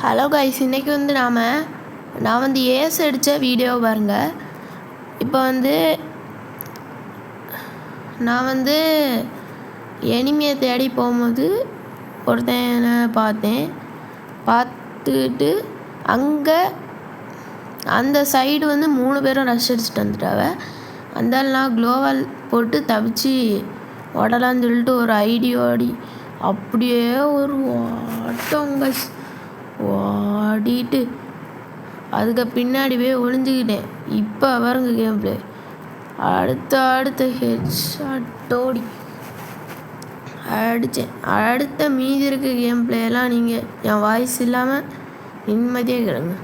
Hello guys, இன்றைக்கி வந்து நான் வந்து ஏஸ் அடித்த வீடியோ பாருங்கள். இப்போ வந்து நான் வந்து எனிமியை தேடி போகும்போது ஒருத்தனை பார்த்துட்டு அங்கே அந்த சைடு வந்து 3 பேரும் ரஷ் அடிச்சுட்டு வந்துட்டாவ. அந்தாலும் நான் க்ளோவால் போட்டு தப்பிச்சு ஓடலான்னு சொல்லிட்டு ஒரு ஐடியோடி அப்படியே ஒரு ஓட்டங்க ஓடிட்டு அதுக்கு பின்னாடி போய் ஒளிஞ்சுக்கிட்டேன். இப்போ பாருங்க கேம் பிளே. அடுத்த ஹெட்ஷாட்டோடி அடித்தேன். அடுத்த மீதி இருக்க கேம் பிளேயெல்லாம் நீங்கள் என் வாய்ஸ் இல்லாமல் நிம்மதியாக கேளுங்க.